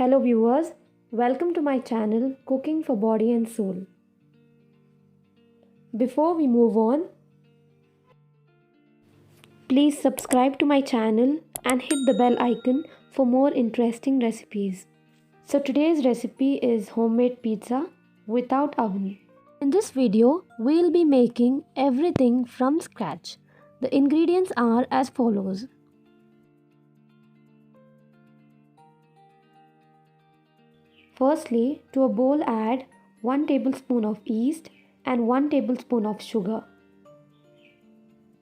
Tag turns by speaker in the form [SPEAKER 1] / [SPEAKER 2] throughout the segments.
[SPEAKER 1] Hello viewers, welcome to my channel Cooking for Body and Soul. Before we move on, please subscribe to my channel and hit the bell icon for more interesting recipes. So today's recipe is homemade pizza without oven. In this video, we'll be making everything from scratch. The ingredients are as follows. Firstly, to a bowl add 1 tablespoon of yeast and 1 tablespoon of sugar.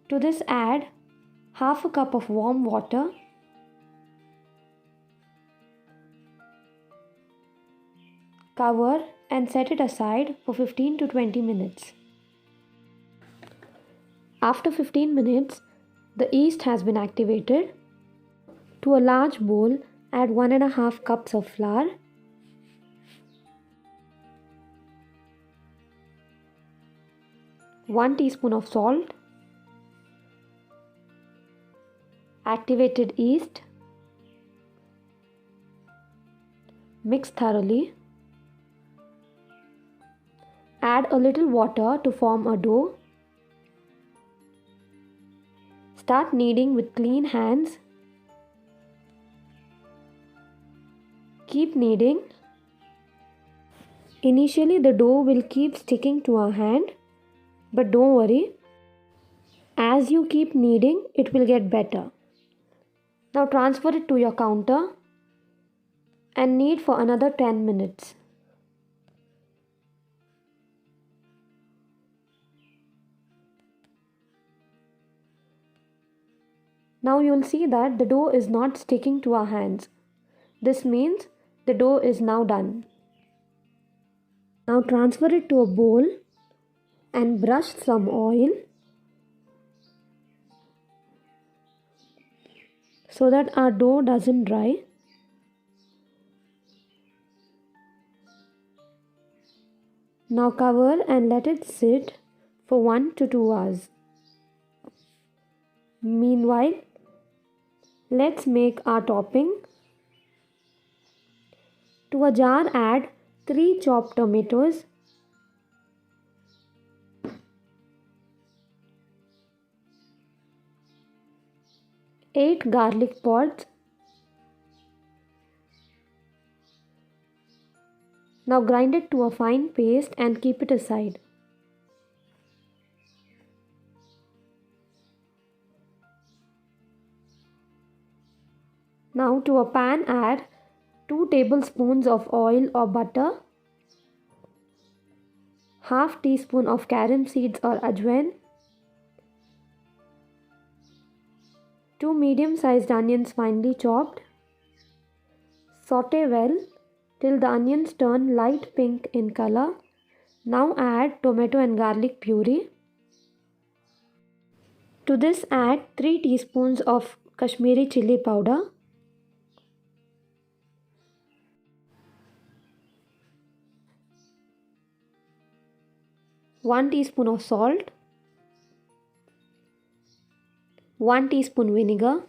[SPEAKER 1] To this add half a cup of warm water, cover and set it aside for 15 to 20 minutes. After 15 minutes, the yeast has been activated. To a large bowl, add 1.5 cups of flour, 1 teaspoon of salt, activated yeast, mix thoroughly, add a little water to form a dough, start kneading with clean hands, keep kneading. Initially the dough will keep sticking to our hand, but don't worry, as you keep kneading it will get better. Now transfer it to your counter and knead for another 10 minutes. Now you will see that the dough is not sticking to our hands. This means the dough is now done. Now transfer it to a bowl and brush some oil so that our dough doesn't dry. Now cover and let it sit for 1 to 2 hours. Meanwhile, let's make our topping. To a jar add 3 chopped tomatoes, 8 garlic pods. Now grind it to a fine paste and keep it aside. Now to a pan add 2 tablespoons of oil or butter, half teaspoon of carom seeds or ajwain, 2 medium-sized onions finely chopped. Saute well till the onions turn light pink in color. Now add tomato and garlic puree. To this add 3 teaspoons of Kashmiri chili powder, 1 teaspoon of salt, 1 teaspoon vinegar,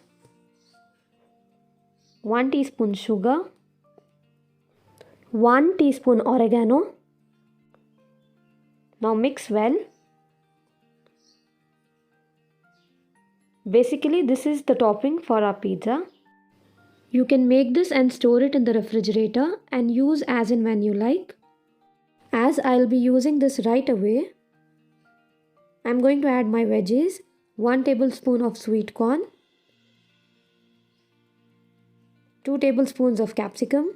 [SPEAKER 1] 1 teaspoon sugar, 1 teaspoon oregano. Now mix well. Basically, this is the topping for our pizza. You can make this and store it in the refrigerator and use as and when you like. As I'll be using this right away, I'm going to add my veggies. 1 tablespoon of sweet corn, 2 tablespoons of capsicum,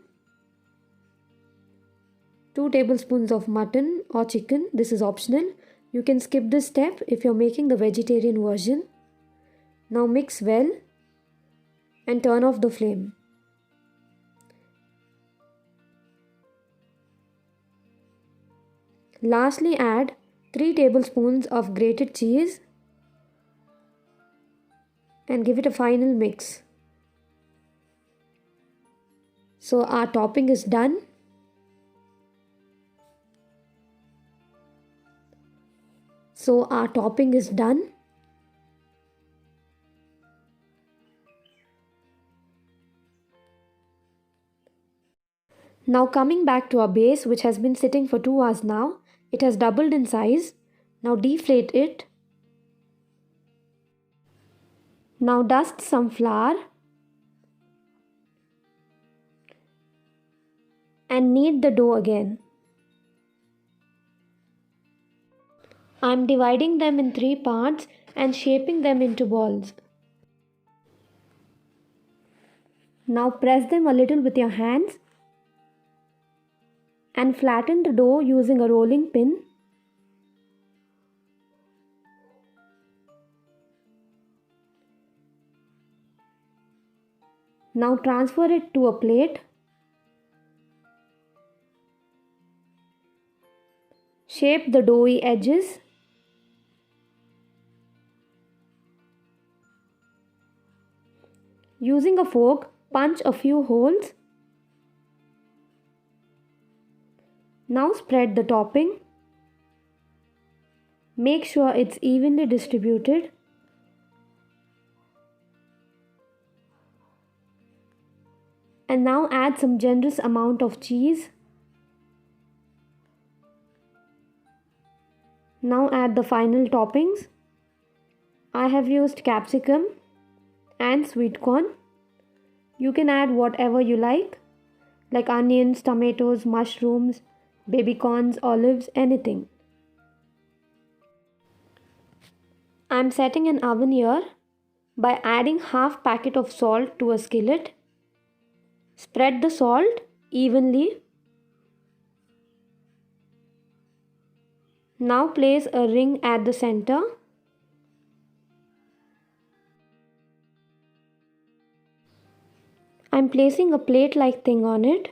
[SPEAKER 1] 2 tablespoons of mutton or chicken. This is optional. You can skip this step if you're making the vegetarian version. Now mix well and turn off the flame. Lastly, add 3 tablespoons of grated cheese and give it a final mix. So our topping is done. So our topping is done. Now coming back to our base, which has been sitting for 2 hours now, it has doubled in size. Now deflate it. Now dust some flour and knead the dough again. I am dividing them in 3 parts and shaping them into balls. Now press them a little with your hands and flatten the dough using a rolling pin. Now transfer it to a plate. Shape the doughy edges. Using a fork, punch a few holes. Now spread the topping. Make sure it's evenly distributed. And now add some generous amount of cheese. Now add the final toppings. I have used capsicum and sweet corn. You can add whatever you like onions, tomatoes, mushrooms, baby corns, olives, anything. I am setting an oven here by adding half packet of salt to a skillet. Spread the salt evenly. Now place a ring at the center. I am placing a plate-like thing on it.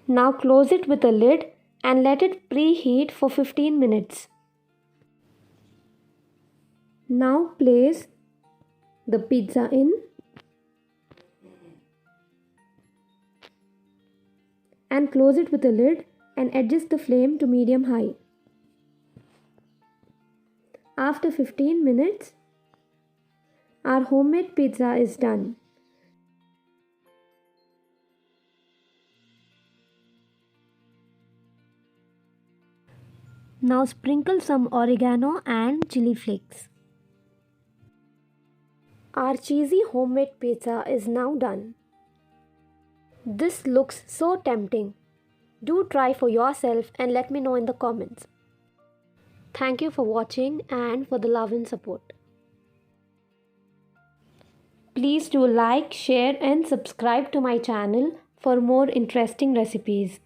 [SPEAKER 1] Now close it with a lid and let it preheat for 15 minutes. Now place the pizza in and close it with a lid and adjust the flame to medium-high. After 15 minutes, our homemade pizza is done. Now sprinkle some oregano and chili flakes. Our cheesy homemade pizza is now done. This looks so tempting. Do try for yourself and let me know in the comments. Thank you for watching and for the love and support. Please do like, share and subscribe to my channel for more interesting recipes.